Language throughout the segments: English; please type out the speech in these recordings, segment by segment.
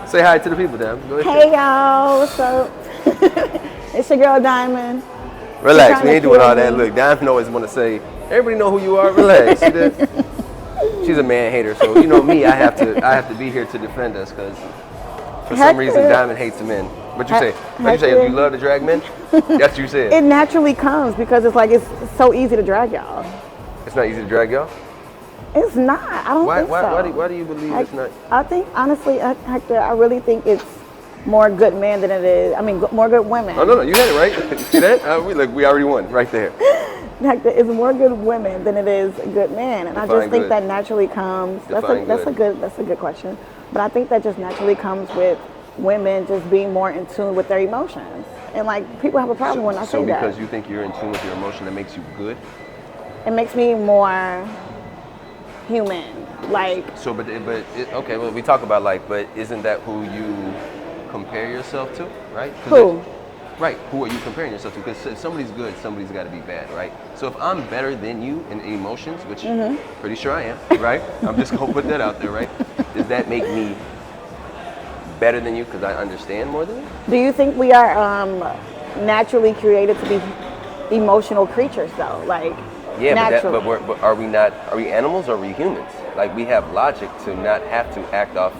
Say hi to the people, Dan. Go ahead. Hey y'all, what's up? It's your girl Diamond. Relax, we ain't doing all that. Look, Diamond always want to say, everybody know who you are. Relax. See that? She's a man hater, so you know me. I have to be here to defend us because for some reason Diamond hates men. What you say? What you say? You love to drag men? That's what you said. It naturally comes because it's so easy to drag y'all. It's not easy to drag y'all? It's not. I don't think so. Why do you believe it's not? I think, honestly, Hector, I really think it's more good men than it is. I mean, more good women. Oh, no, you had it right. See that? We already won right there. Hector, it's more good women than it is good men. And I just think that naturally comes. That's a good question. But I think that just naturally comes with women just being more in tune with their emotions. And like, people have a problem when I say that. So because you think you're in tune with your emotion, that makes you good? It makes me more human, like. So, okay. Well, we talk about but isn't that who you compare yourself to, right? Who? Right. Who are you comparing yourself to? Because if somebody's good, somebody's got to be bad, right? So if I'm better than you in emotions, which pretty sure I am, right? I'm just gonna put that out there, right? Does that make me better than you because I understand more than you? Do you think we are naturally created to be emotional creatures, though? Like. Yeah, but are we not? Are we animals or are we humans? Like we have logic to not have to act off.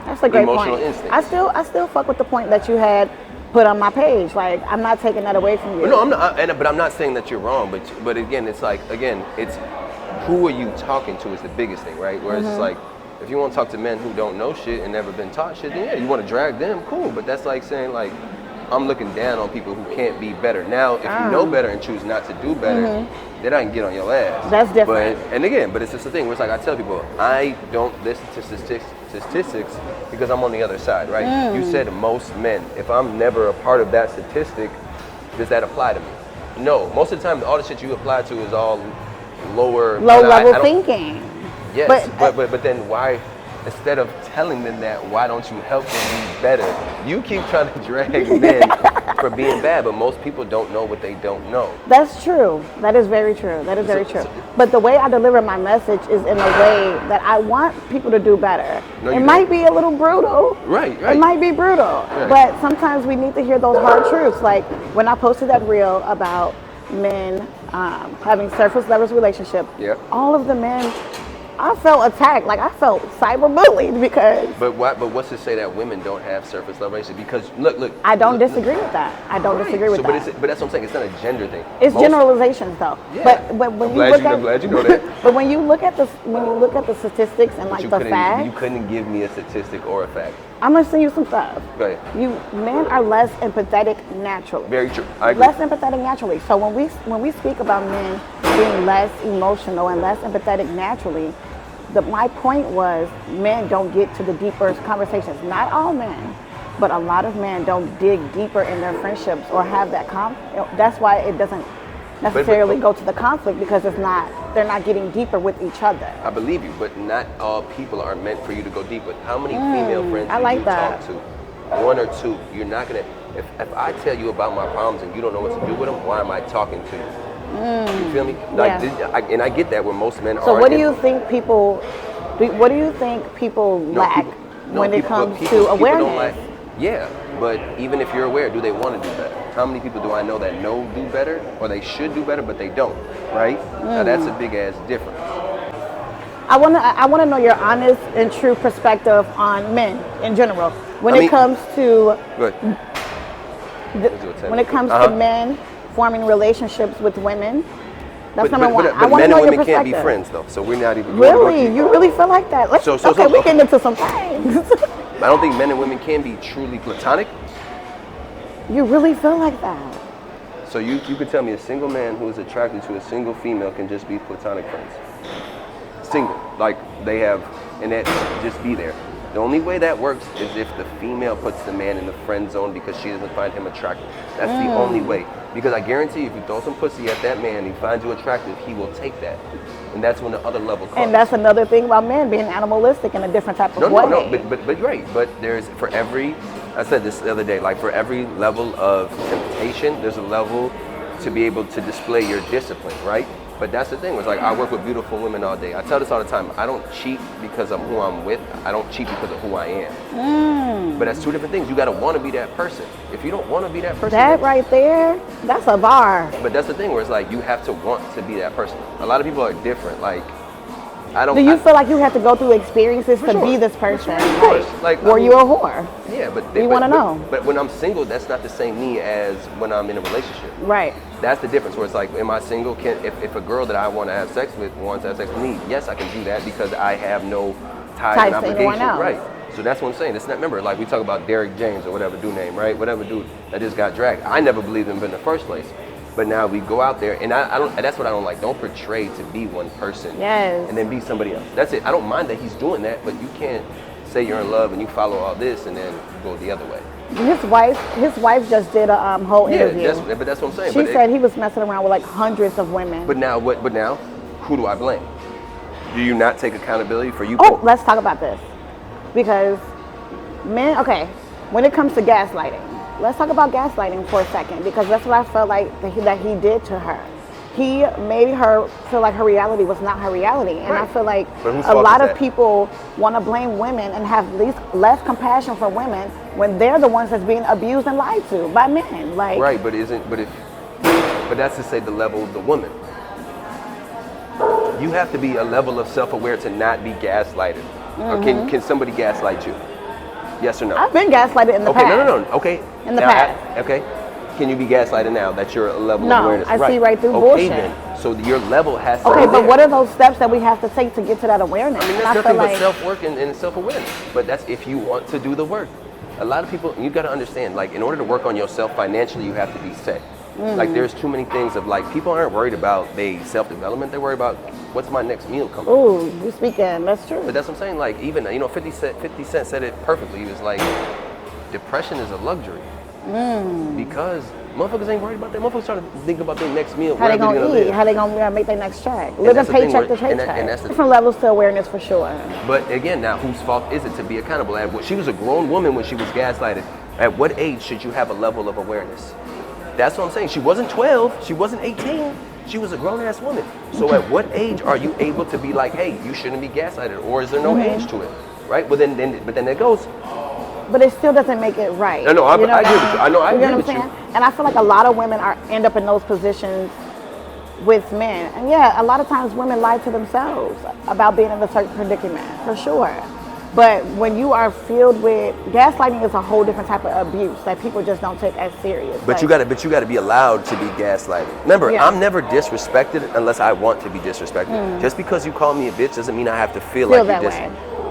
That's a great emotional point. instincts. I still fuck with the point that you had put on my page. Like I'm not taking that away from you. But no, I'm not. But I'm not saying that you're wrong. But again, it's it's who are you talking to is the biggest thing, right? Whereas it's like if you want to talk to men who don't know shit and never been taught shit, then yeah, you want to drag them, cool. But that's like saying I'm looking down on people who can't be better. Now, if you know better and choose not to do better, then I can get on your ass. That's different. But it's just the thing where it's like I tell people, I don't listen to statistics because I'm on the other side, right? You said most men. If I'm never a part of that statistic, does that apply to me? No. Most of the time, all the shit you apply to is all low level thinking. Yes, but then why? Instead of telling them that, why don't you help them be better? You keep trying to drag men for being bad, but most people don't know what they don't know. That's true. That is very true. But the way I deliver my message is in a way that I want people to do better. No, it might be a little brutal. Right. It might be brutal. Right. But sometimes we need to hear those hard truths. Like when I posted that reel about men having surface level relationship, all of the men, I felt attacked, like I felt cyberbullied because. But what's to say that women don't have surface level relationships? Because look. I don't disagree with that. I don't disagree with that. But that's what I'm saying. It's not a gender thing. It's generalizations, though. Yeah. But when I'm glad you know that. But when you look at the statistics and the facts, you couldn't give me a statistic or a fact. I'm gonna send you some stuff. Go ahead. Men are less empathetic naturally. Very true. I agree. Less empathetic naturally. So when we speak about men being less emotional and less empathetic naturally, my point was men don't get to the deeper conversations. Not all men, but a lot of men don't dig deeper in their friendships or have that that's why it doesn't necessarily go to the conflict because they're not getting deeper with each other. I believe you, but not all people are meant for you to go deep with. How many female friends do you talk to? One or two. You're not gonna. If I tell you about my problems and you don't know what to do with them, why am I talking to you? You feel me? And I get that where most men are. So what do you think people lack when it comes to awareness? Yeah, but even if you're aware, do they want to do better? How many people do I know that do better or they should do better but they don't, right? Now that's a big ass difference. I want to know your honest and true perspective on men in general when it comes to men forming relationships with women. That's number one. But men and women can't be friends though, so we're not even. Really? You really feel like that? We get into some things. I don't think men and women can be truly platonic. You really feel like that? So you could tell me a single man who is attracted to a single female can just be platonic friends. Single, like they have, and that just be there. The only way that works is if the female puts the man in the friend zone because she doesn't find him attractive. That's the only way. Because I guarantee you, if you throw some pussy at that man and he finds you attractive, he will take that. And that's when the other level comes. And that's another thing about men being animalistic in a different type of way. No, but right. But there's, for every, I said this the other day, like for every level of temptation, there's a level to be able to display your discipline, right? But that's the thing, it's like I work with beautiful women all day. I tell this all the time, I don't cheat because of who I'm with, I don't cheat because of who I am. But that's two different things. You gotta want to be that person. If you don't want to be that person, That right there, that's a bar. but that's the thing where it's like you have to want to be that person. A lot of people are different. Like I don't. Do you feel like you have to go through experiences to sure. be this person? Of course. Like, were you a whore? Yeah, but We wanna know. But when I'm single, that's not the same me as when I'm in a relationship. Right. That's the difference. Where it's like, am I single? If a girl that I want to have sex with wants to have sex with me, yes, I can do that because I have no ties and Ties to anyone obligation. else. Right. So that's what I'm saying. It's not. Remember, like we talk about Derek James or whatever dude name, right? Whatever dude that just got dragged. I never believed him in the first place. But now we go out there, and I don't. And that's what I don't like. Don't portray to be one person, Yes. and then be somebody else. That's it. I don't mind that he's doing that, but you can't say you're in love and you follow all this and then go the other way. His wife just did a whole interview. But that's what I'm saying. She But said he was messing around with like hundreds of women. But now what? But now, who do I blame? Do you not take accountability for you? Oh, let's talk about this. Because men, okay, when it comes to gaslighting, let's talk about gaslighting for a second, because that's what I felt like that he did to her. He made her feel like her reality was not her reality. And I Right. feel like But whose a fault lot is of that? people want to blame women and have less compassion for women when they're the ones that's being abused and lied to by men. Like, Right, but that's to say the level of the woman. You have to be a level of self-aware to not be gaslighted. Or can somebody gaslight you? Yes or no? I've been gaslighted in the Okay, past. no. Okay. In the Now, past. Okay. Can you be gaslighted now that you're a level No, of awareness? I see right through okay, bullshit. Then. So your level has to Okay, be but there. what are those steps that we have to take to get to that awareness? I mean, And that's I feel nothing but like self-work and self-awareness. But that's if you want to do the work. A lot of people, you got to understand, like, in order to work on yourself financially, you have to be set. Like, there's too many things of, like, people aren't worried about their self-development. They're worried about what's my next meal coming. ooh, you speaking, that's true. But that's what I'm saying. Like, even, 50 Cent said it perfectly. He was like, depression is a luxury. Because motherfuckers ain't worried about that. Motherfuckers trying to think about their next meal. How they where gonna live. eat? How they gonna make their next check? Living that's the thing paycheck to where- and paycheck. that's the- Different levels to awareness for sure. But again, now whose fault is it to be accountable? She was a grown woman when she was gaslighted. At what age should you have a level of awareness? That's what I'm saying. She wasn't 12. She wasn't 18. She was a grown-ass woman. So at what age are you able to be like, hey, you shouldn't be gaslighted, or is there no age to it, right? But then it goes. But it still doesn't make it right. No, I agree what with you. I know, I You agree know with what I'm you. saying? And I feel like a lot of women end up in those positions with men. And yeah, a lot of times women lie to themselves about being in a certain predicament, for sure. But when you are filled with gaslighting, is a whole different type of abuse that people just don't take as serious. But you gotta be allowed to be gaslighted. Remember, Yeah. I'm never disrespected unless I want to be disrespected. Just because you call me a bitch doesn't mean I have to feel like that you're way.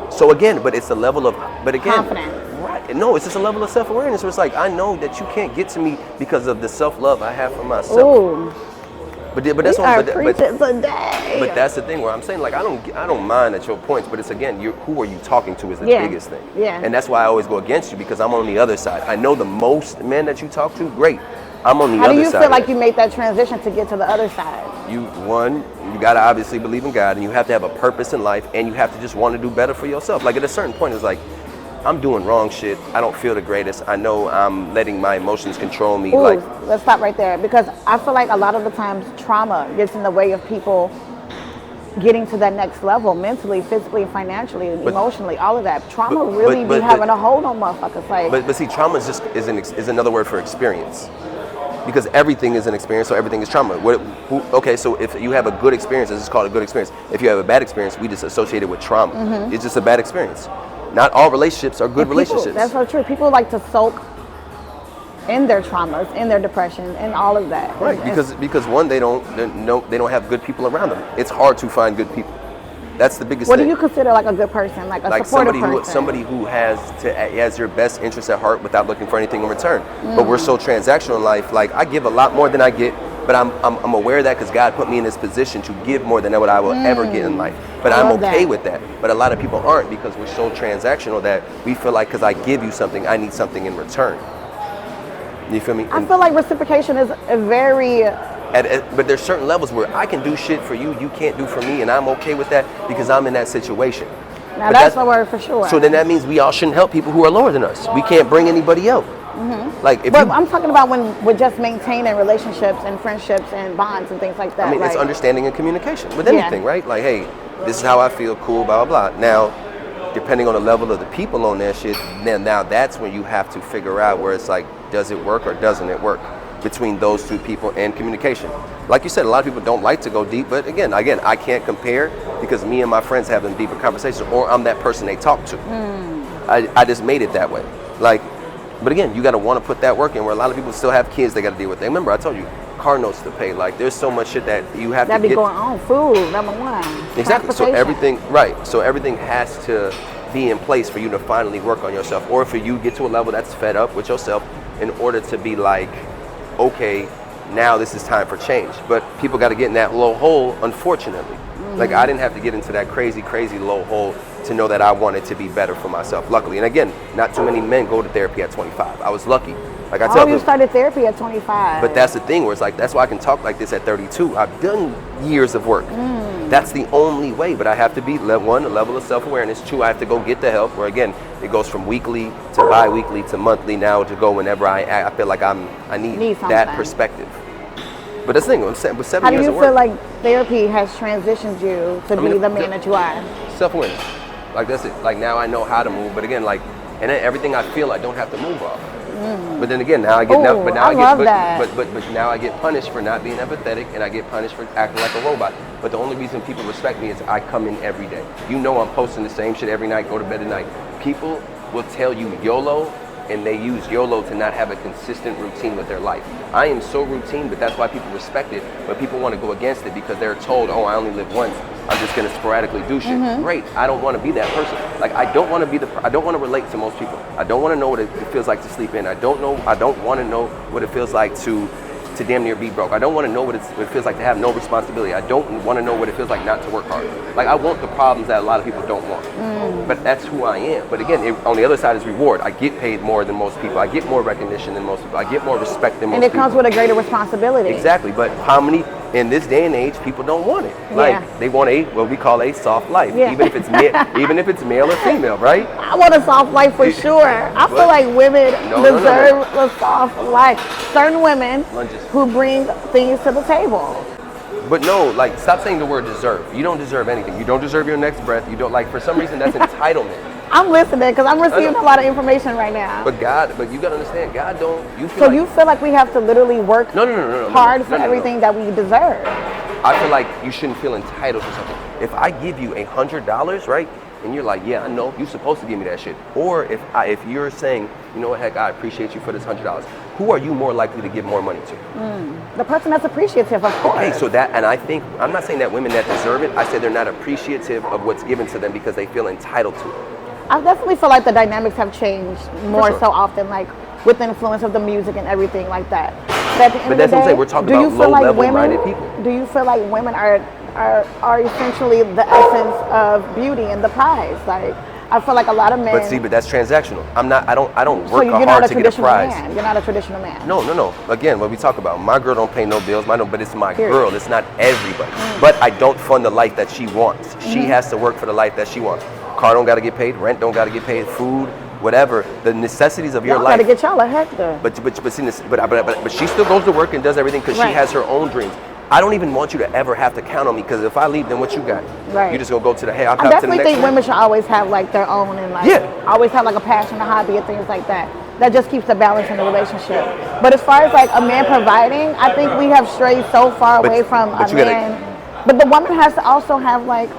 So again, but it's a level of, Confidence. Right? No, it's just a level of self-awareness. Where it's like I know that you can't get to me because of the self-love I have for myself. Ooh, But that's we what. are But preaching today. that's the thing where I'm saying, like, I don't mind at your points, but it's again, who are you talking to is the Yeah. biggest thing. Yeah. And that's why I always go against you, because I'm on the other side. I know the most men that you talk to, great. I'm on the How other do you side. feel of like it. you made that transition to get to the other side? You gotta obviously believe in God, and you have to have a purpose in life, and you have to just want to do better for yourself. Like at a certain point, it's like, I'm doing wrong shit. I don't feel the greatest. I know I'm letting my emotions control me. Ooh, Like, let's stop right there, because I feel like a lot of the times trauma gets in the way of people getting to that next level mentally, physically, financially, emotionally, all of that. Trauma really be having a hold on motherfuckers. Like, but see, trauma is another word for experience. Because everything is an experience, so everything is trauma. Okay, so if you have a good experience, it's called a good experience. If you have a bad experience, we just associate it with trauma. It's just a bad experience. Not all relationships are good relationships. That's so true. People like to soak in their traumas, in their depression, and all of that. Right, because one, they don't have good people around them. It's hard to find good people. That's the biggest What thing. do you consider like a good person, like a supportive person? somebody who has your best interest at heart without looking for anything in return. But we're so transactional in life. Like, I give a lot more than I get, but I'm aware of that because God put me in this position to give more than what I will ever get in life. But I'm okay with that. But a lot of people aren't, because we're so transactional that we feel like because I give you something, I need something in return. You feel me? I feel like reciprocation is a very... But there's certain levels where I can do shit for you, you can't do for me, and I'm okay with that because I'm in that situation. Now that's the word for sure. So then that means we all shouldn't help people who are lower than us. We can't bring anybody out. Like, But I'm talking about when we're just maintaining relationships and friendships and bonds and things like that. I mean, it's like, understanding and communication with anything, right? Like, hey, this is how I feel, cool, blah, blah, blah. Now, depending on the level of the people on that shit, then now that's when you have to figure out where it's like, does it work or doesn't it work between those two people and communication. Like you said, a lot of people don't like to go deep, but again, I can't compare because me and my friends have them deeper conversations, or I'm that person they talk to. I just made it that way. Like, but again, you got to want to put that work in, where a lot of people still have kids they got to deal with. Remember, I told you, car notes to pay. Like, there's so much shit that you have That to be get. going on. Food, number one. Exactly. So Transportation. everything, right. So everything has to be in place for you to finally work on yourself, or for you get to a level that's fed up with yourself in order to be like, okay, now this is time for change. But people got to get in that low hole, unfortunately. Like, I didn't have to get into that crazy, crazy low hole to know that I wanted to be better for myself, luckily. And again, not too many men go to therapy at 25. I was lucky. Like I tell you people, started therapy at 25. but that's the thing where it's like, that's why I can talk like this at 32. I've done years of work. That's the only way, but I have to be, one, a level of self-awareness. Two, I have to go get the help, where again, it goes from weekly to bi-weekly to monthly now to go whenever I feel like I need something. that perspective. But that's the thing, with 7 How do years you of feel work, like therapy has transitioned you to be the man that you are? self-awareness. Like, that's it. Like, now I know how to move, but again, like, and then everything I feel I don't have to move off. But then again, now I get Ooh, I love that. but now I get punished for not being empathetic, and I get punished for acting like a robot. But the only reason people respect me is I come in every day. You know, I'm posting the same shit every night, go to bed at night. People will tell you YOLO, and they use YOLO to not have a consistent routine with their life. I am so routine, but that's why people respect it. But people want to go against it because they're told, oh, I only live once, I'm just gonna sporadically do shit. Great, I don't want to be that person. Like, I don't want to be I don't want to relate to most people. I don't want to know what it feels like to sleep in. I don't want to know what it feels like to damn near be broke. I don't want to know what it feels like to have no responsibility. I don't want to know what it feels like not to work hard. Like, I want the problems that a lot of people don't want. But that's who I am. But again, on the other side is reward. I get paid more than most people. I get more recognition than most people. I get more respect than most people. And it comes with a greater responsibility. Exactly. But how many, in this day and age, people don't want it? Like, they want what we call a soft life, even if it's even if it's male or female, right? I want a soft life for sure. I feel like women deserve a soft life. Certain women who bring things to the table. But no, like, stop saying the word deserve. You don't deserve anything. You don't deserve your next breath. You don't, like, for some reason, that's entitlement. I'm listening because I'm receiving a lot of information right now. But you gotta understand, God don't. You feel like we have to literally work hard for everything that we deserve? I feel like you shouldn't feel entitled to something. If I give you $100, right, and you're like, yeah, I know, you're supposed to give me that shit. Or if you're saying, you know what, heck, I appreciate you for this $100, who are you more likely to give more money to? The person that's appreciative, of course. Okay, so and I think, I'm not saying that women that deserve it, I say they're not appreciative of what's given to them because they feel entitled to it. I definitely feel like the dynamics have changed more so often, like with the influence of the music and everything like that. But at the end of the day, what I'm saying, we're talking about low-level-minded people. Do you feel like women are essentially the essence of beauty and the prize? Like, I feel like a lot of men. But that's transactional. I don't work so you're hard not a to get a prize. Man. You're not a traditional man. No. Again, what we talk about, my girl don't pay no bills, but it's my girl. It's not everybody. But I don't fund the life that she wants. She has to work for the life that she wants. Car don't got to get paid. Rent don't got to get paid. Food, whatever. The necessities of your life. Got to get y'all a hectare. But she still goes to work and does everything because she has her own dreams. I don't even want you to ever have to count on me because if I leave, then what you got? Right. You just gonna go to the I to the next definitely think women should always have like their own and like always have like a passion, a hobby, and things like that. That just keeps the balance in the relationship. But as far as like a man providing, I think we have strayed so far away from a man. But the woman has to also have like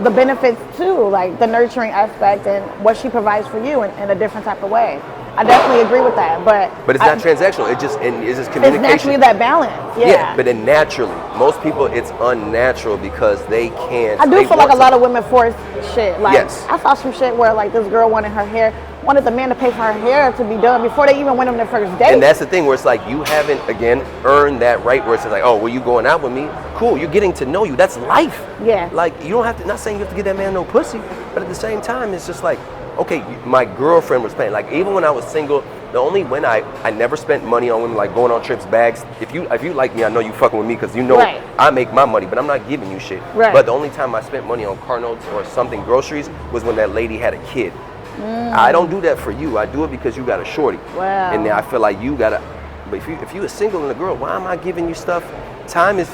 the benefits too, like the nurturing aspect and what she provides for you in a different type of way. I definitely agree with that, but it's not transactional. It's just communication. It's naturally that balance. Yeah, but then naturally, most people it's unnatural because they can't. I do feel like a lot of women force shit. Like I saw some shit where like this girl wanted the man to pay for her hair to be done before they even went on their first date. And that's the thing where it's like you haven't again earned that right where it's like, oh, well, you going out with me? Cool, you're getting to know you. That's life. Yeah. Like you don't have to. Not saying you have to give that man no pussy, but at the same time, it's just like. Okay, my girlfriend was paying. Like even when I was single, the only when I never spent money on women like going on trips, bags. If you like me, I know you fucking with me because you know I make my money, but I'm not giving you shit. Right. But the only time I spent money on car notes or something groceries was when that lady had a kid. I don't do that for you. I do it because you got a shorty. Wow. And then I feel like you gotta. But if you a single and a girl, why am I giving you stuff? Time is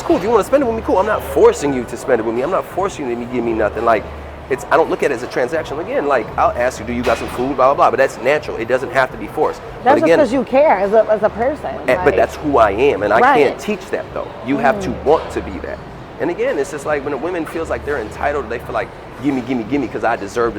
cool. If you want to spend it with me, cool. I'm not forcing you to spend it with me. I'm not forcing you to give me nothing. Like. I don't look at it as a transaction. Again, like I'll ask you, do you got some food, blah blah blah. But that's natural. It doesn't have to be forced. That's but just again, because you care as a person. but that's who I am, and I Right. can't teach that though. You have to want to be that. And again, it's just like when a woman feels like they're entitled, they feel like, give me, because I deserve.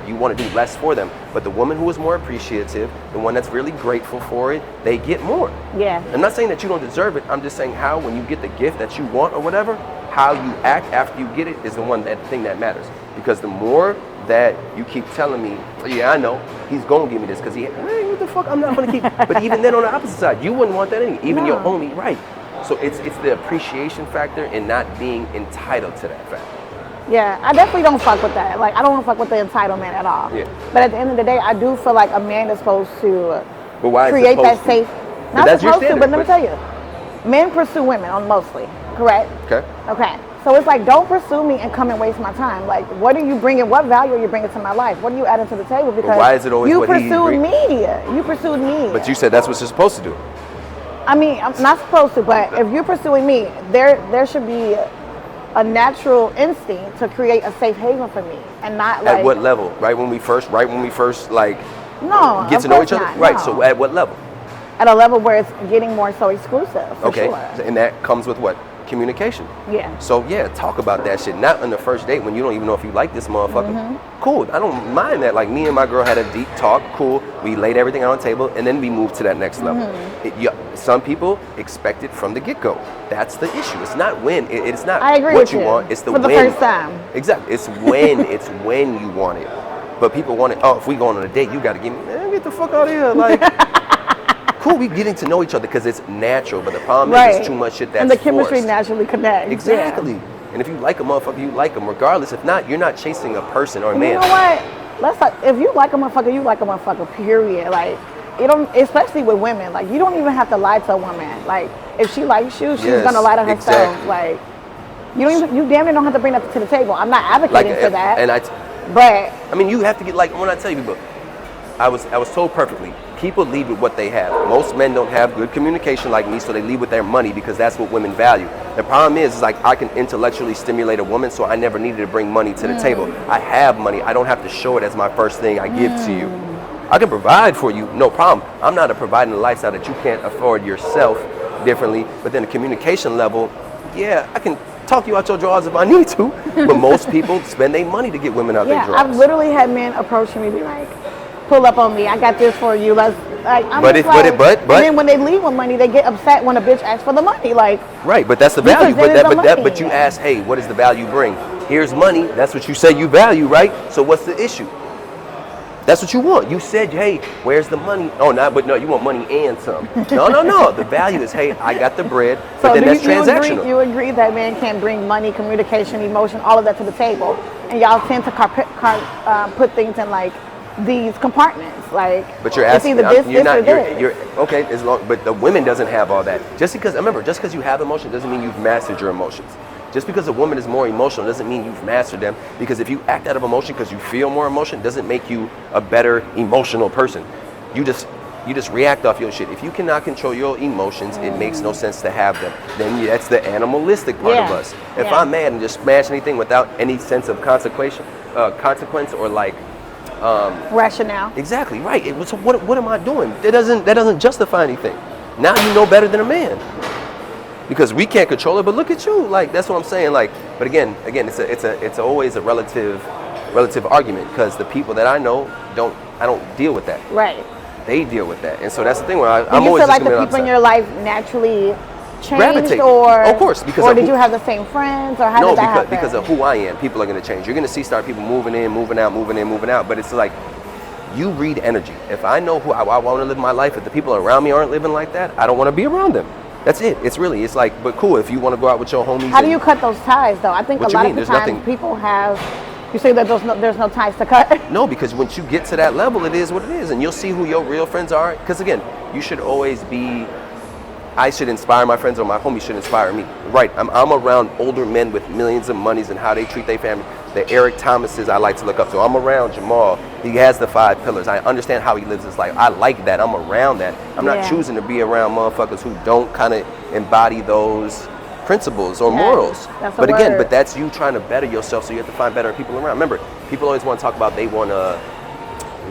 You want to do less for them. But the woman who is more appreciative, the one that's really grateful for it, they get more. Yeah. I'm not saying that you don't deserve it. I'm just saying how when you get the gift that you want or whatever, how you act after you get it is the thing that matters. Because the more that you keep telling me, yeah, I know, he's going to give me this because hey, what the fuck, I'm not going to keep. But even then on the opposite side, you wouldn't want that anyway. Even your homie, right. So it's the appreciation factor and not being entitled to that fact. Yeah, I definitely don't fuck with that. Like, I don't want to fuck with the entitlement at all. Yeah. But at the end of the day, I do feel like a man is supposed to But why is create that supposed to? safe. But Not that's your supposed to, standard, but let me tell you, men pursue women mostly, correct? Okay. Okay. So it's like, don't pursue me and come and waste my time. Like, what are you bringing? What value are you bringing to my life? What are you adding to the table? Because why is it always you what he pursued brings? me. You pursued me. But you said that's what you're supposed to do. I mean, I'm not supposed to, but if you're pursuing me, there should be a natural instinct to create a safe haven for me, and not like. At what level? Right when we first like No, get of to know course each other? not, Right. no. So at what level? At a level where it's getting more so exclusive. For Okay. Sure. And that comes with what? Communication. Yeah. So yeah, talk about that shit. Not on the first date when you don't even know if you like this motherfucker. Mm-hmm. Cool. I don't mind that. Like me and my girl had a deep talk. Cool. We laid everything out on the table and then we moved to that next level. Mm-hmm. Some people expect it from the get-go. That's the issue. It's not when. It's not I agree what with you you. want. It's the For the when. first time. Exactly. It's when. It's when you want it. But people want it. Oh, if we going on a date, you got to give me. Man, get the fuck out of here. Like. Cool, we getting to know each other because it's natural, but the problem is it's too much shit that's and the chemistry forced. naturally connects. Exactly. Yeah. And if you like a motherfucker, you like them regardless. If not, you're not chasing a person or a man. You know what? If you like a motherfucker, you like a motherfucker. Period. Like, you don't. Especially with women. Like, you don't even have to lie to a woman. Like, if she likes you, she's Yes, gonna lie to herself. exactly. Like, you damn near don't have to bring that to the table. I'm not advocating for that. And but I mean, you have to get like when I tell you people, I was told perfectly. People lead with what they have. Most men don't have good communication like me, so they lead with their money because that's what women value. The problem is like I can intellectually stimulate a woman, so I never needed to bring money to the table. I have money. I don't have to show it as my first thing I give to you. I can provide for you, no problem. I'm not providing a lifestyle that you can't afford yourself differently. But then the communication level, yeah, I can talk you out your drawers if I need to. But most people spend their money to get women out their yeah, drawers. I've literally had men approaching me, be like, "Pull up on me. I got this for you." Let's. Like, I'm But just and then when they leave with money, they get upset when a bitch asks for the money. Like, right, but that's the Because value. then it's the money. But you ask, hey, what does the value bring? Here's money. That's what you say you value, right? So what's the issue? That's what you want. You said, hey, where's the money? Oh, no, you want money and some. No. The value is, hey, I got the bread, but so then do that's transactional. you agree that men can bring money, communication, emotion, all of that to the table, and y'all tend to put things in like these compartments, like. But you're asking, it's either this, you're this, not, or this. you're okay. As long, but the women doesn't have all that. Just because you have emotion doesn't mean you've mastered your emotions. Just because a woman is more emotional doesn't mean you've mastered them. Because if you act out of emotion because you feel more emotion, doesn't make you a better emotional person. You just react off your shit. If you cannot control your emotions, it makes no sense to have them. Then that's the animalistic part of us. If I'm mad and just smash anything without any sense of consequence or like. Rationale. Exactly right. So what am I doing? That doesn't justify anything. Now you know better than a man, because we can't control it. But look at you. Like that's what I'm saying. Like, but again, it's always a relative argument because the people that I know I don't deal with that. Right. They deal with that, and so that's the thing where I'm Do you always feel like just the gonna people in be your life naturally changed, Gravitate. or Of course, because or of did who- you have the same friends, or how No, did that happen? because of who I am, people are going to change. You're going to start people moving in, moving out, moving in, moving out. But it's like you read energy. If I know who I want to live my life, if the people around me aren't living like that, I don't want to be around them. That's it. It's like, but cool. If you want to go out with your homies, How do you cut those ties, though? I think a What you lot mean? of the There's times nothing- people have. You say that there's no ties to cut. No, because once you get to that level, it is what it is, and you'll see who your real friends are. Because again, you should always be. I should inspire my friends, or my homies should inspire me. Right? I'm around older men with millions of monies and how they treat their family. The Eric Thomases I like to look up to. I'm around Jamal. He has the 5 pillars. I understand how he lives his life. I like that. I'm around that. I'm not choosing to be around motherfuckers who don't kind of embody those principles or Yes, morals. that's a But again, word. but that's you trying to better yourself, so you have to find better people around. Remember, people always want to talk about they want to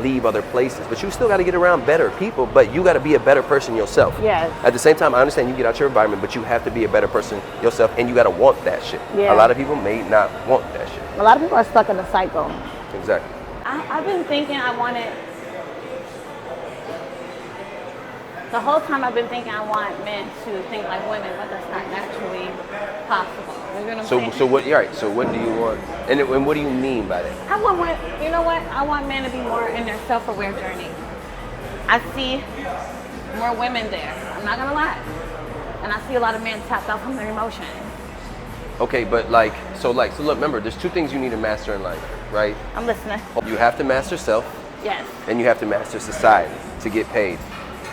leave other places, but you still got to get around better people, but you got to be a better person yourself. Yes. At the same time, I understand you get out your environment, but you have to be a better person yourself, and you got to want that shit. Yeah. A lot of people may not want that shit. A lot of people are stuck in a cycle. Exactly. I've been thinking the whole time I've been thinking I want men to think like women, but that's not naturally possible. You know what I'm saying? So what? You're right. So what do you want? And what do you mean by that? I want you know what? I want men to be more in their self-aware journey. I see more women there. I'm not gonna lie. And I see a lot of men tapped out from their emotions. Okay, but so look, remember, there's two things you need to master in life, right? I'm listening. You have to master self, Yes. and you have to master society to get paid.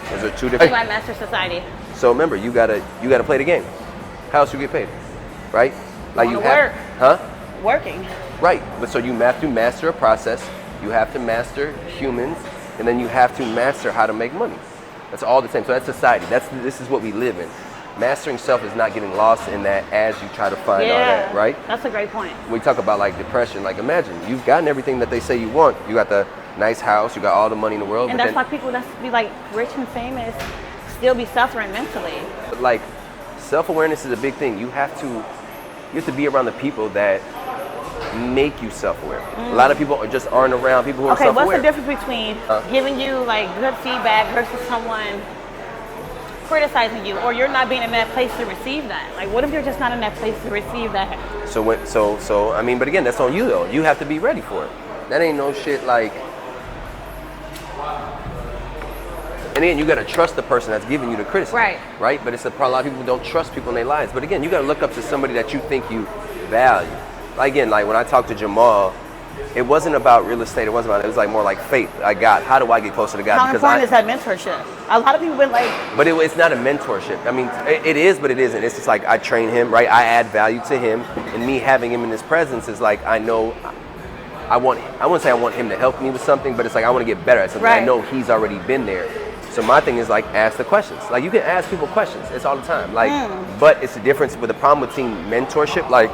Those are two Do different. I master society? So remember, you gotta play the game. How else you get paid, right? Like you Wanna have, work. huh? Working. Right. But so you have to master a process. You have to master humans, and then you have to master how to make money. That's all the same. So that's society. This is what we live in. Mastering self is not getting lost in that as you try to find all that, right? That's a great point. When we talk about like depression, like imagine you've gotten everything that they say you want. You got the nice house, you got all the money in the world, And but that's why people that's be like rich and famous still be suffering mentally. like self-awareness is a big thing. You have to be around the people that make you self-aware. A lot of people just aren't around people who are Okay, self-aware. what's the difference between giving you like good feedback versus someone criticizing you, or you're not being in that place to receive that? Like, what if you're just not in that place to receive that? So I mean, but again, that's on you though. You have to be ready for it. That ain't no shit like. And again, you gotta trust the person that's giving you the criticism. Right. Right? But it's a lot of people don't trust people in their lives. But again, you gotta look up to somebody that you think you value. Like again, like when I talked to Jamal, it wasn't about real estate. It was like more like faith. How do I get closer to God? How important is that mentorship? A lot of people been like, But it's not a mentorship. I mean, it is, but it isn't. It's just like I train him, right? I add value to him, and me having him in his presence is like I know. I wouldn't say I want him to help me with something, but it's like I want to get better at something. I Right. know he's already been there. So my thing is like ask the questions. Like you can ask people questions. It's all the time. Like, but it's the difference with the problem with team mentorship. Like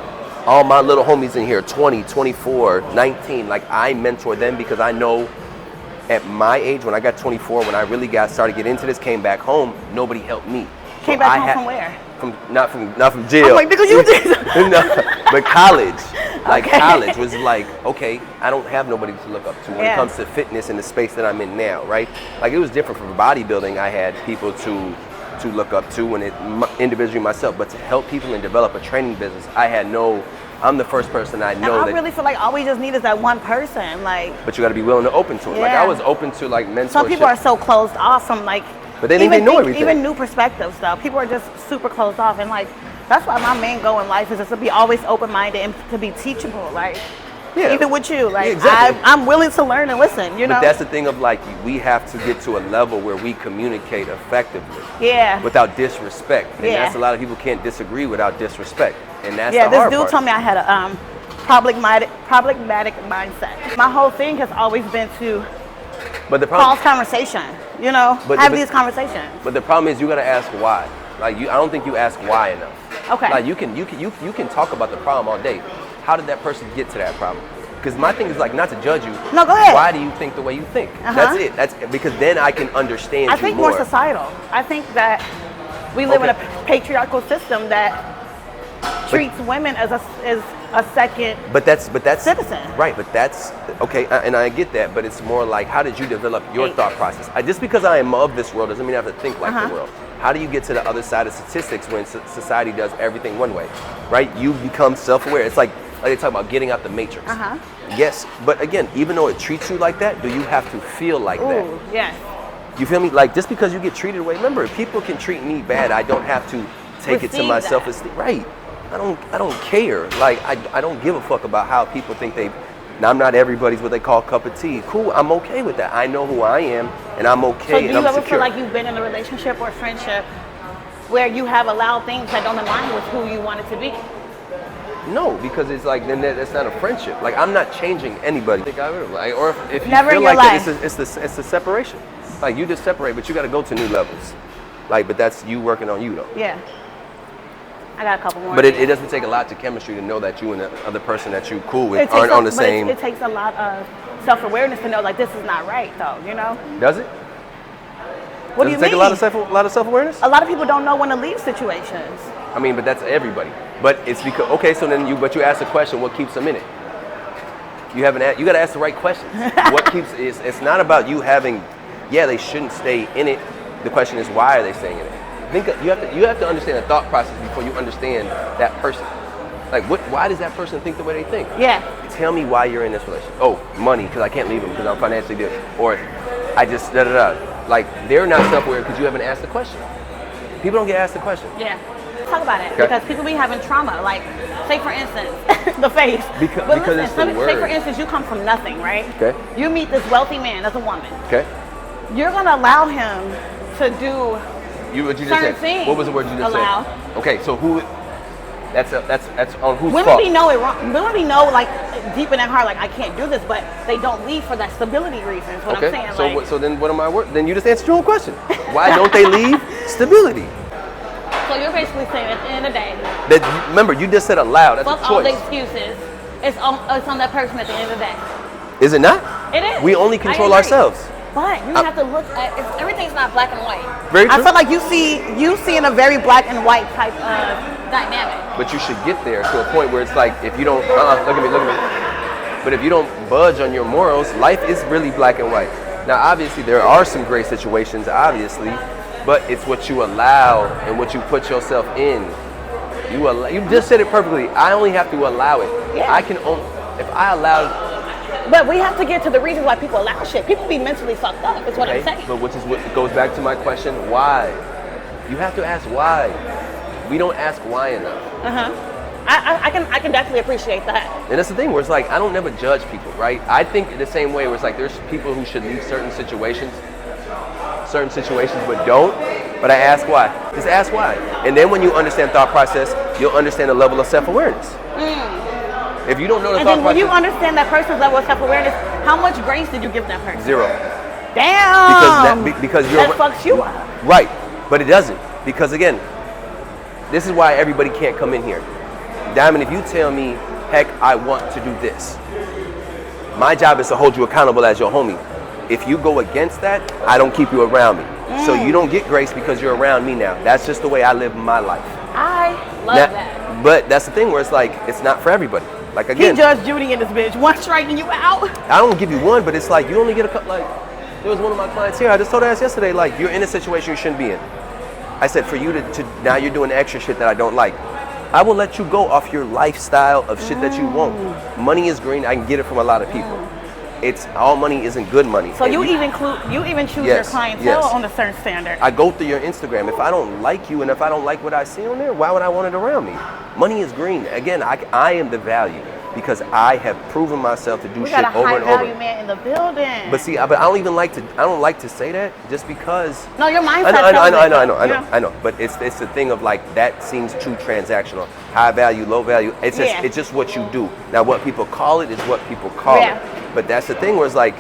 all my little homies in here, 20, 24, 19. Like I mentor them because I know at my age, when I got 24, when I really started getting into this, came back home, nobody helped me. came So back I home had- from where? Not from jail. I'm like, because you did. No, but college. Like Okay. college was like, okay, I don't have nobody to look up to when it Yeah. comes to fitness in the space that I'm in now, right? Like it was different from bodybuilding. I had people to look up to and individually myself, but to help people and develop a training business, I'm the first person I know I that. really feel like all we just need is that one person. Like, But you got to be willing to open to it. Like Yeah. I was open to like mentorship. some people are so closed off from like, But they think they know everything. Even new perspectives though. People are just super closed off, and like that's why my main goal in life is just to be always open-minded and to be teachable. Like, Yeah. even with you, like Yeah, exactly. I'm willing to learn and listen. You know. But that's the thing of like we have to get to a level where we communicate effectively. Yeah. Without disrespect. And Yeah. that's a lot of people can't disagree without disrespect. And that's Yeah, the this hard dude part. told me I had a problematic mindset. My whole thing has always been to But the pause problem conversation. You know, But- have but- these conversations. But the problem is you gotta ask why. Like I don't think you ask why enough. Okay. Like you can talk about the problem all day. How did that person get to that problem? Because my thing is like not to judge you. No, go ahead. Why do you think the way you think? Uh-huh. That's it. That's because then I can understand I you think more. more societal. I think that we live in a Okay. patriarchal system that treats women as a second. But that's Citizen. right. But that's okay, and I get that. But it's more like, how did you develop your Hey. thought process? Just because I am of this world doesn't mean I have to think like Uh-huh. the world. How do you get to the other side of statistics when society does everything one way, right? You become self-aware. It's like they talk about getting out the matrix. Uh-huh. Yes, but again, even though it treats you like that, do you have to feel like that? Ooh, yes. You feel me? Like just because you get treated away, remember, people can treat me bad. I don't have to take it to Receive my that. self-esteem. Right. I don't care. Like I don't give a fuck about how people think they. Now I'm not everybody's what they call cup of tea. Cool, I'm okay with that. I know who I am, and I'm okay, So do and you I'm ever secure. feel like you've been in a relationship or friendship where you have allowed things that don't align with who you want it to be? No, because it's like then that's not a friendship. Like I'm not changing anybody. Like, or if you Never feel in your like that, life. it's the separation. Like you just separate, but you got to go to new levels. Like, but that's you working on you though. Yeah. I got a couple more. But it doesn't take a lot to chemistry to know that you and the other person that you cool with It takes aren't a- on the but same. It takes a lot of self-awareness to know, like, this is not right, though, you know? Does it? What Does do you it take mean? a lot of self-awareness? A lot of people don't know when to leave situations. I mean, but that's everybody. But it's because, okay, so then you ask the question, what keeps them in it? You got to ask the right questions. What keeps, it's not about you having, yeah, they shouldn't stay in it. The question is, why are they staying in it? You have to understand the thought process before you understand that person. Like, why does that person think the way they think? Yeah. Tell me why you're in this relationship. Oh, money, because I can't leave them because I'm financially good. Or I just da-da-da. Like, they're not self-aware because you haven't asked the question. People don't get asked the question. Yeah. Talk about it. Okay. Because people be having trauma. Like, say for instance, The face. Because it's the say word. for instance, you come from nothing, right? Okay. You meet this wealthy man as a woman. Okay? You're gonna allow him to do What you just certain said. things. What was the word you just Allow. said? Okay, so that's on whose women fault? be know it wrong. Women be know, like, deep in their heart, like, I can't do this, but they don't leave for that stability reasons. What Okay, I'm saying, so like, so then what am I worth? Then you just answered your own question. Why don't they leave? Stability. so you're basically saying at the end of the day, Remember, you just said allow. That's fuck a all the choice. excuses. It's on that person at the end of the day. Is it not? It is. We only I control agree. ourselves. But you have to look at everything's not black and white. Very true. I feel like you see in a very black and white type of Dynamic. But you should get there to a point where it's like, if you don't, look at me. But if you don't budge on your morals, life is really black and white. Now, obviously, there are some great situations, obviously, but it's what you allow and what you put yourself in. You just said it perfectly. I only have to allow it. Yeah. I can only, if I allow. But we have to get to the reasons why people allow shit. People be mentally fucked up, is what I'm Okay, saying. but which is what goes back to my question, why? You have to ask why. We don't ask why enough. I can definitely appreciate that. And that's the thing where it's like, I don't never judge people, right? I think the same way where it's like, there's people who should leave certain situations, but don't. But I ask why. Just ask why. And then when you understand thought process, you'll understand the level of self-awareness. If you don't know the And thought then when process, you understand that person's level of self-awareness, how much grace did you give that person? 0. damn. Because you're That fucks you up. right, but it doesn't. Because again, this is why everybody can't come in here. Diamond, if you tell me, heck, I want to do this, my job is to hold you accountable as your homie. If you go against that, I don't keep you around me. So you don't get grace because you're around me now. That's just the way I live my life. I love Now- that. But that's the thing where it's like, it's not for everybody. Like He again, judged Judy in this bitch. One strike and you out. I don't give you one, but it's like you only get a couple. Like there was one of my clients here. I just told her ass yesterday, like you're in a situation you shouldn't be in. I said for you to now you're doing extra shit that I don't like. I will let you go off your lifestyle of shit that you want. Money is green. I can get it from a lot of people. It's all money isn't good money. So And you even choose Yes, your clientele yes. on a certain standard. I go through your Instagram. If I don't like you and if I don't like what I see on there, why would I want it around me? Money is green. Again, I am the value because I have proven myself to do We shit got a over high and over. value man in the building. But see, but I don't like to say that just because. No, your mindset. I know. But it's the thing of like that seems too transactional. High value, low value. It's just Yeah. it's just what you do. Now what people call it is what people call Yeah. it. But that's the thing where it's like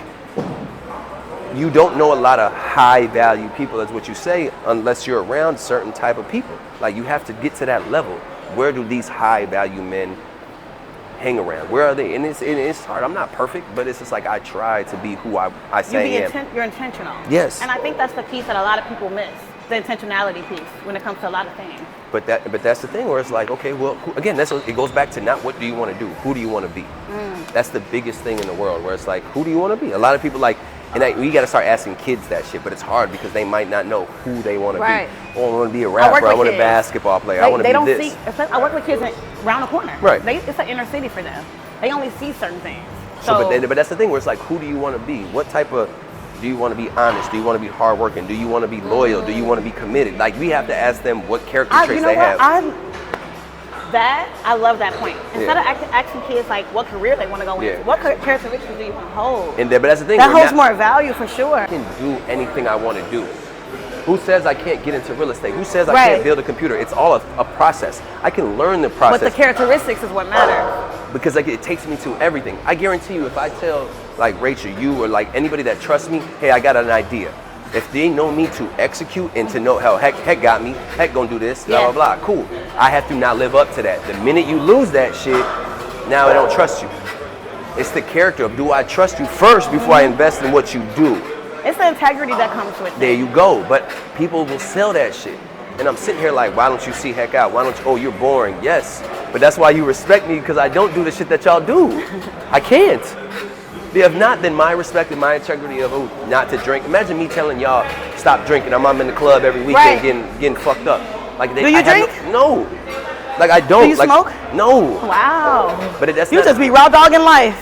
you don't know a lot of high value people, is what you say, unless you're around certain type of people. Like you have to get to that level. Where do these high value men hang around? Where are they? And it's hard. I'm not perfect, but it's just like I try to be who I say I am. You're intentional. Yes. And I think that's the piece that a lot of people miss, the intentionality piece when it comes to a lot of things. But that's the thing where it's like, okay, well, again, it goes back to not what do you want to do, who do you want to be? That's the biggest thing in the world where it's like, who do you want to be? A lot of people like, we got to start asking kids that shit, but it's hard because they might not know who they want to Right. be. Oh, I want to be a rapper, I want to be a basketball player, I want to They be don't this. see. I work with kids around the corner. Right. It's an inner city for them. They only see certain things. So, but that's the thing where it's like, who do you want to be? What type of, do you want to be honest? Do you want to be hardworking? Do you want to be loyal? Do you want to be committed? Like we have to ask them what character traits they have. I love that point. Instead of asking kids like what career they want to go into, what characteristics do you want to hold? But that's the thing. That holds more value for sure. I can do anything I want to do. Who says I can't get into real estate? Who says I Right. can't build a computer? It's all a process. I can learn the process. But the characteristics is what matters. because like it takes me to everything. I guarantee you, if I tell like Rachel, you or like anybody that trusts me, hey, I got an idea. If they know me to execute and to know how heck got me, heck gonna do this, blah, blah, blah, cool. I have to now live up to that. The minute you lose that shit, now I don't trust you. It's the character of, do I trust you first before I invest in what you do? It's the integrity that comes with it. There you go. But people will sell that shit. And I'm sitting here like, why don't you see heck out? Why don't you, oh, you're boring. Yes, but that's why you respect me, because I don't do the shit that y'all do. I can't. If not, then my respect and my integrity of not to drink. Imagine me telling y'all, stop drinking. I'm in the club every weekend getting fucked up. Like, do you drink? No. Like, I don't. Do you smoke? No. Wow. But that's you not, just be raw dogging life.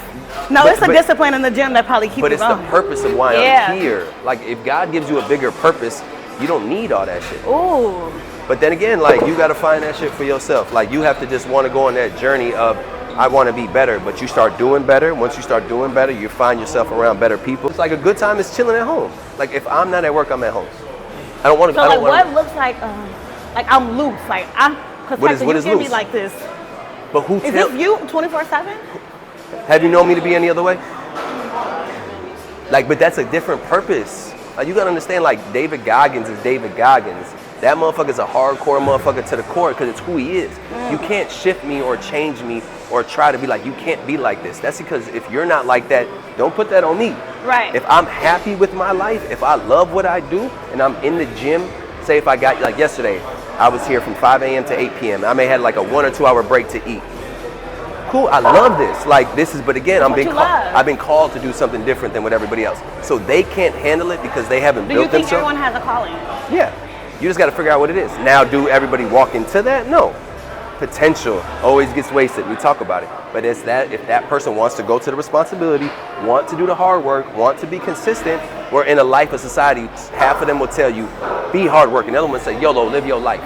No, it's a discipline in the gym that probably keeps you going. But it's the purpose of why I'm here. Like, if God gives you a bigger purpose, you don't need all that shit. Ooh. But then again, like, you got to find that shit for yourself. Like, you have to just want to go on that journey of, I want to be better. But you start doing better. Once you start doing better, you find yourself around better people. It's like a good time is chilling at home. Like, if I'm not at work, I'm at home. I don't want to. So, like, what looks like I'm loose? Like, what is loose? Be like this. But who? Is this you 24/7? Have you known me to be any other way? Like, but that's a different purpose. Like, you gotta understand, like, David Goggins is David Goggins. That motherfucker's a hardcore motherfucker to the core because it's who he is. You can't shift me or change me or try to be like, you can't be like this. That's because if you're not like that, don't put that on me. Right. If I'm happy with my life, if I love what I do, and I'm in the gym, say if I got, like yesterday, I was here from 5 a.m. to 8 p.m. I may have like a 1 or 2 hour break to eat. Cool, I love this. Like, this is, but again, I've been called to do something different than what everybody else. So they can't handle it because they haven't built themselves. Do you think everyone has a calling? Yeah. You just got to figure out what it is. Now, do everybody walk into that? No. Potential always gets wasted. We talk about it. But it's that if that person wants to go to the responsibility, want to do the hard work, want to be consistent, we're in a life of society, half of them will tell you, be hardworking. The other one will say, YOLO, live your life.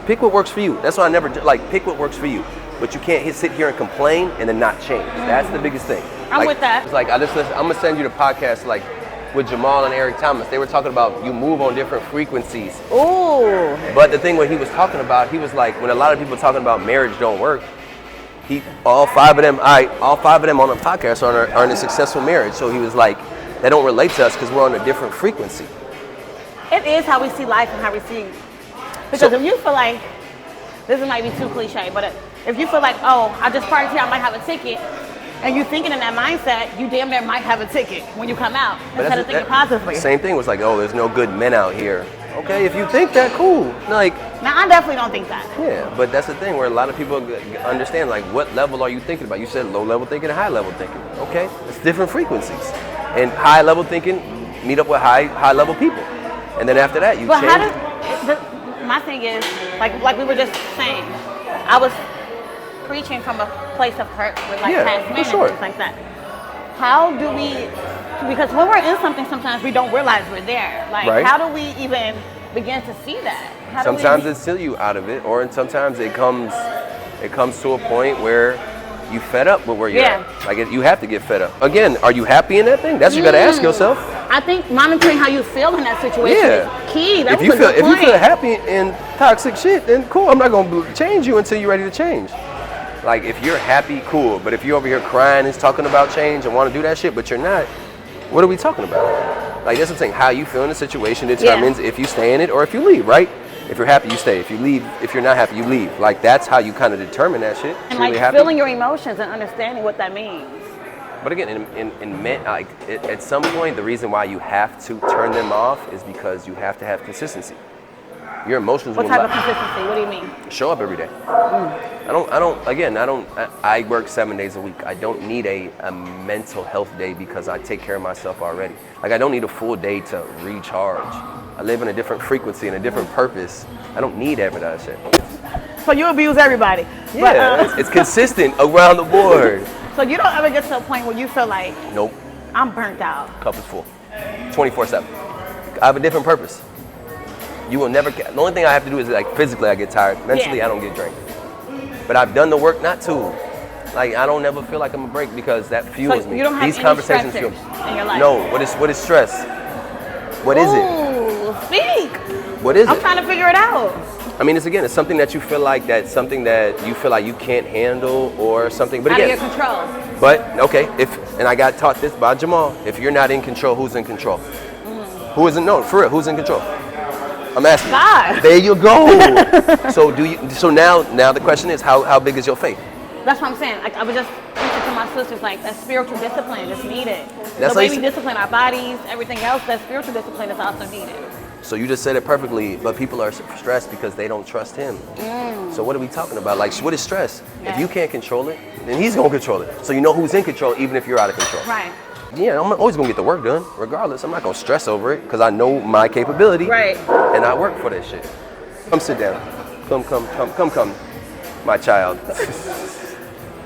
Pick what works for you. That's why I never, like, pick what works for you. But you can't sit here and complain and then not change. That's the biggest thing. I'm with that. It's like, I'm going to send you the podcast, like, with Jamal and Eric Thomas. They were talking about you move on different frequencies. Ooh. But the thing what he was talking about, he was like, when a lot of people talking about marriage don't work, all five of them on the podcast are in a successful marriage. So he was like, they don't relate to us because we're on a different frequency. It is how we see life and how we see. Because if you feel like, this might be too cliche, but if you feel like, oh, I just parked here, I might have a ticket, and you're thinking in that mindset, you damn near might have a ticket when you come out, instead of thinking positively. Same thing was like, oh, there's no good men out here. Okay, if you think that, cool. Like, now, I definitely don't think that. Yeah, but that's the thing where a lot of people understand, like, what level are you thinking about? You said low level thinking and high level thinking. Okay, it's different frequencies. And high level thinking, meet up with high level people. And then after that, you but change. My thing is, like we were just saying, I was preaching from a place of hurt with like past men and things like that. How do we, because when we're in something, sometimes we don't realize we're there. Like, how do we even begin to see that? Sometimes it's still you out of it, or sometimes it comes to a point where you fed up with where you're at. Like, you have to get fed up. Again, are you happy in that thing? That's what you got to ask yourself. I think monitoring how you feel in that situation is key. If you feel happy in toxic shit, then cool. I'm not gonna change you until you're ready to change. Like, if you're happy, cool. But if you're over here crying and talking about change and want to do that shit, but you're not, what are we talking about? Like, that's what I'm saying. How you feel in the situation determines if you stay in it or if you leave, right? If you're happy, you stay. If you leave, if you're not happy, you leave. Like, that's how you kind of determine that shit. And like feeling your emotions and understanding what that means. But again, in men, like, at some point, the reason why you have to turn them off is because you have to have consistency. Your emotions will What type of consistency? What do you mean? Show up every day. I work 7 days a week. I don't need a mental health day because I take care of myself already. Like, I don't need a full day to recharge. I live in a different frequency and a different purpose. I don't need every that shit. So you abuse everybody. Yeah, but, it's consistent around the board. So you don't ever get to a point where you feel like, nope, I'm burnt out. Cup is full, 24/7. I have a different purpose. You will never. The only thing I have to do is, like, physically I get tired. Mentally I don't get drained. But I've done the work not to. Like, I don't ever feel like I'm a break because that fuels me. You don't have These any conversations fuel me. in your life? No. What is stress? What is it? Ooh, speak. What is it? I'm trying to figure it out. I mean, it's something that you feel like something that you feel like you can't handle or something. But again, out of your control. But okay, and I got taught this by Jamal. If you're not in control, who's in control? Who isn't? No, for real. Who's in control? I'm asking. God. There you go. So do you? So now the question is, how big is your faith? That's what I'm saying. Like I was just preaching to my sisters, like that spiritual discipline is needed. That's the way like- we discipline our bodies, everything else, that spiritual discipline is also needed. So you just said it perfectly, but people are stressed because they don't trust him. So what are we talking about? Like, what is stress? Yeah. If you can't control it, then he's gonna control it. So you know who's in control, even if you're out of control. Right. Yeah, I'm always gonna get the work done, regardless. I'm not gonna stress over it because I know my capability. Right. And I work for that shit. Come sit down. Come, my child.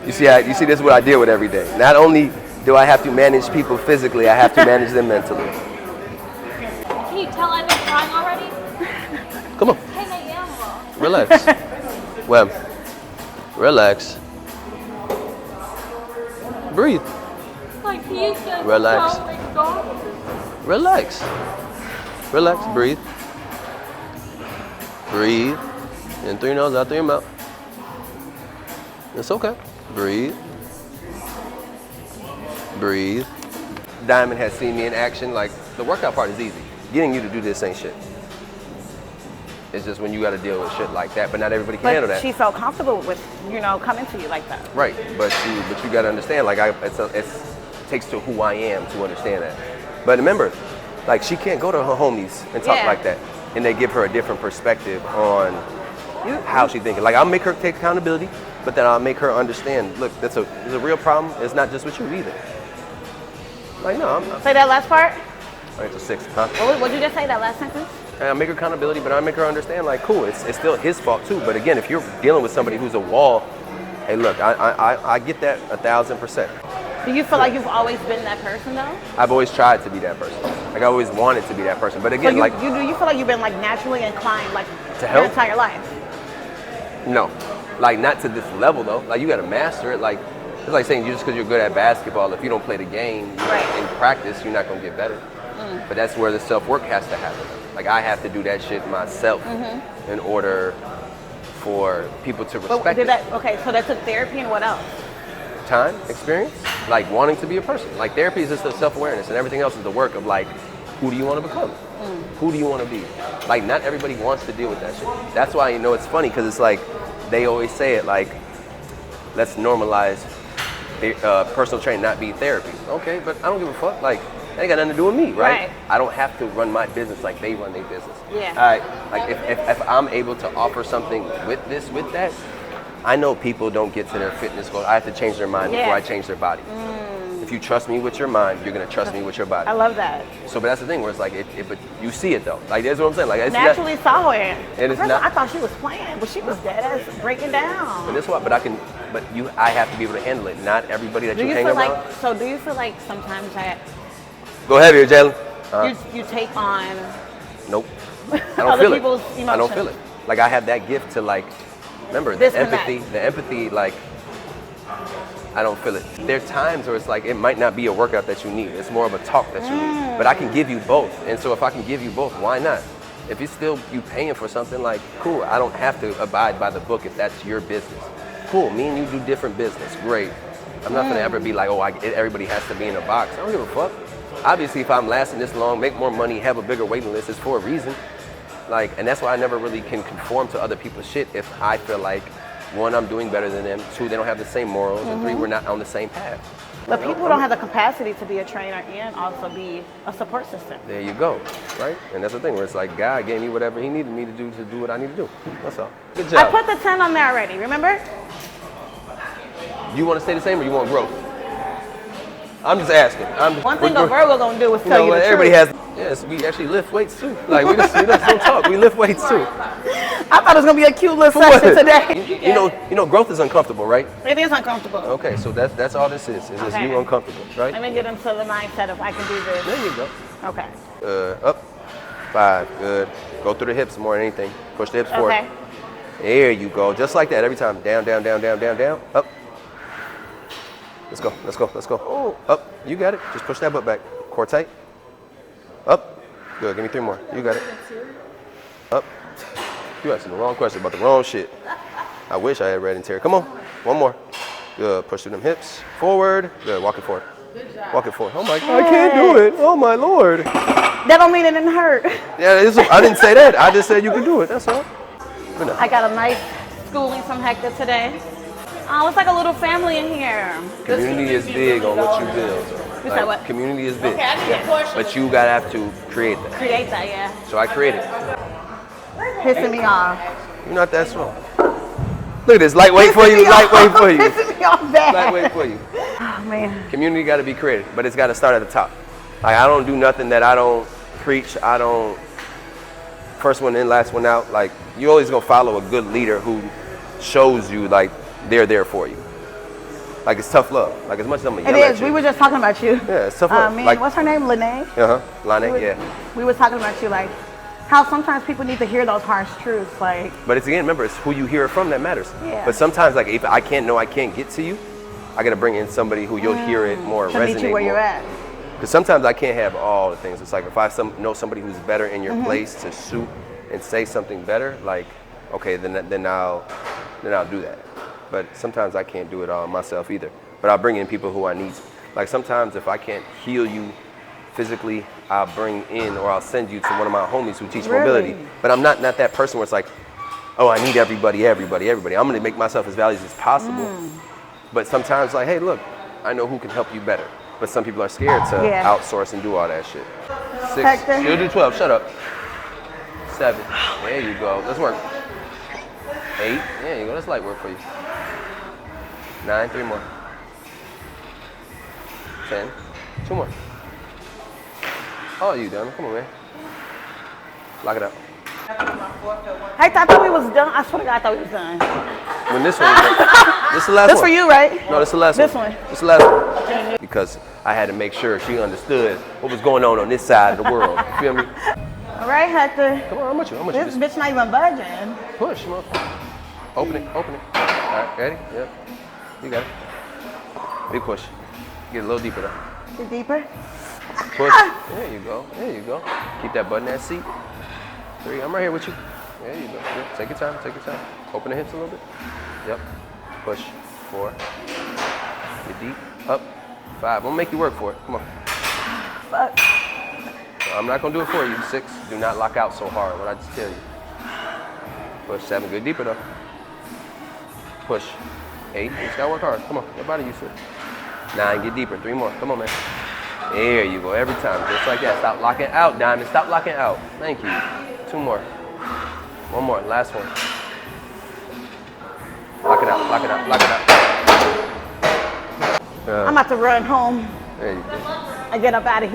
You see, this is what I deal with every day. Not only do I have to manage people physically, I have to manage them mentally. Can you tell I've been crying already? Come on. Hey, I am. Relax. Well, relax. Breathe. Like, he's just Relax. so exhausted. Relax. Relax. Breathe. Breathe. In through your nose, out through your mouth. It's okay. Breathe. Breathe. Diamond has seen me in action. Like, the workout part is easy. Getting you to do this ain't shit. It's just when you got to deal with shit like that, but not everybody can handle But that. she felt comfortable with, coming to you like that. Right, but you got to understand, like, it takes to who I am to understand that. But remember, like, she can't go to her homies and talk Yeah. like that, and they give her a different perspective on how she's thinking. Like, I'll make her take accountability, but then I'll make her understand, look, there's a real problem. It's not just with you either. Like, no, I'm Say that last part. right to 6, huh? What'd you just say, that last sentence? And I make her accountability, but I make her understand, like, cool, it's still his fault too. But again, if you're dealing with somebody who's a wall, hey, look, I get that 1,000%. Do you feel like you've always been that person though? I've always tried to be that person. Like, I always wanted to be that person. But So again, you, like, do you feel like you've been like naturally inclined like To your help? entire life? no, like, not to this level though. Like, you got to master it. Like, it's like saying just because you're good at basketball, if you don't play the game Right. in practice, you're not gonna get better. But that's where the self-work has to happen. Like, I have to do that shit myself in order for people to respect But did it. that? Okay, so that took therapy and what else? Time, experience, like wanting to be a person. Like, therapy is just the self-awareness, and everything else is the work of, like, who do you want to become? Who do you want to be? Like, not everybody wants to deal with that shit. That's why, it's funny, because it's like, they always say it, like, let's normalize personal training not be therapy. Okay, but I don't give a fuck. Like, that ain't got nothing to do with me, right? Right. I don't have to run my business like they run their business. Yeah. All right, like, if I'm able to offer something with that, I know people don't get to their fitness goals. I have to change their mind before Yeah. I change their body. If you trust me with your mind, you're gonna trust me with your body. I love that. So, but that's the thing where it's like, but you see it though. Like, that's what I'm saying. Like, it's Naturally saw it. It is First not- I thought she was playing, but she was dead ass breaking down. And that's why. But I have to be able to handle it. Not everybody that Do you you hang feel around. like? So do you feel like sometimes that Go heavier, Jalen. you take on? Nope. I don't Other feel it. people's I don't emotions. feel it. Like, I have that gift to, like, remember, Disconnect. the empathy, like, I don't feel it. There are times where it's like, it might not be a workout that you need. It's more of a talk that you need. But I can give you both. And so if I can give you both, why not? If it's still you paying for something, like, cool, I don't have to abide by the book if that's your business. Cool, me and you do different business, great. I'm not gonna ever be like, everybody has to be in a box. I don't give a fuck. Obviously, if I'm lasting this long, make more money, have a bigger waiting list, it's for a reason. Like, and that's why I never really can conform to other people's shit if I feel like, 1, I'm doing better than them, 2, they don't have the same morals, and 3, we're not on the same path. But people don't have the capacity to be a trainer and also be a support system. There you go, right? And that's the thing where it's like, God gave me whatever he needed me to do what I need to do. That's all. Good I job. put the 10 on there already, remember? You want to stay the same or you want growth? I'm just asking. One thing a Virgo gonna do is tell you the everybody truth. yes, we actually lift weights too. Like, we just don't talk, we lift weights too. I thought it was gonna be a cute little session today. You know, growth is uncomfortable, right? It is uncomfortable. Okay, so that's all this is just Okay. you uncomfortable, right? Let me get into the mindset of I can do this. There you go. Okay. Up, 5, good. Go through the hips more than anything. Push the hips forward. Okay. There you go, just like that every time. Down, down, down, down, down, down. Up. Let's go, let's go, let's go. Ooh. Up, you got it. Just push that butt back. Core tight. Up. Good, give me 3 more. You got it. Up. You asking the wrong question about the wrong shit. I wish I had red and tear. Come on, 1 more. Good, push through them hips. Forward. Good, walk it forward. Walk it forward. Oh my God, I can't do it. Oh my Lord. That don't mean it didn't hurt. Yeah, I didn't say that. I just said you could do it. That's all. But no. I got a nice schooling from Hector today. Oh, it's like a little family in here. Community is big on what you build. You said what? Community is big. Okay, I need a portion. But you gotta have to create that. Create that, yeah. So I created. Pissing me off. You're not that strong. Look at this, lightweight for you, lightweight for you. Pissing me off bad. Lightweight for you. Oh, man. Community gotta be created, but it's gotta start at the top. Like I don't do nothing that I don't preach. I don't first one in, last one out. Like you always gonna follow a good leader who shows you like they're there for you. Like it's tough love. Like as much as I'm gonna It yell at is. you. We were just talking about you. Yeah, it's tough love. Man, Like what's her name? Lene? Lane, yeah. We were talking about you, like, how sometimes people need to hear those harsh truths. Like, But it's again, remember, it's who you hear it from that matters. Yeah. But sometimes, like, if I can't get to you, I gotta bring in somebody who you'll hear it more, to resonate meet you where more. you're at. Because sometimes I can't have all the things. It's like if I know somebody who's better in Mm-hmm. your place to suit and say something better, like, okay, then I'll do that. But sometimes I can't do it all myself either. But I'll bring in people who I need. Like sometimes if I can't heal you physically, I'll bring in or I'll send you to one of my homies who teach mobility. But I'm not that person where it's like, oh, I need everybody. I'm gonna make myself as valuable as possible. But sometimes like, hey, look, I know who can help you better. But some people are scared to outsource and do all that shit. 6, Hector. you'll do 12, shut up. 7, there you go, let's work. 8, there you go, that's light work for you. 9, 3 more. 10, 2 more. Oh, you done, come on, man. Lock it up. Hey, I thought we was done. I swear to God, I thought we was done. When this one, this is the last This one. for you, right? No, this is the last This one. one. This is the last one. Because I had to make sure she understood what was going on this side of the world. You feel me? All right, Hector. Come on, how much you? This bitch not even budging. Push, motherfucker. Open it. All right, ready? Yep. You got it. Big push. Get a little deeper though. Get deeper. Push. There you go. Keep that butt in that seat. 3, I'm right here with you. There you go. Yep. Take your time. Open the hips a little bit. Yep. Push. 4. Get deep. Up. 5. I'm gonna make you work for it. Come on. Fuck. I'm not gonna do it for you. 6. Do not lock out so hard. What I just tell you. Push. 7. Good deeper though. Push. 8. You just gotta work hard. Come on. Your body used to it. 9. Get deeper. 3 more. Come on, man. There you go. Every time. Just like that. Stop locking out, Diamond. Stop locking out. Thank you. 2 more. 1 more. Last one. Lock it out. I'm about to run home There you go. and get up out of here.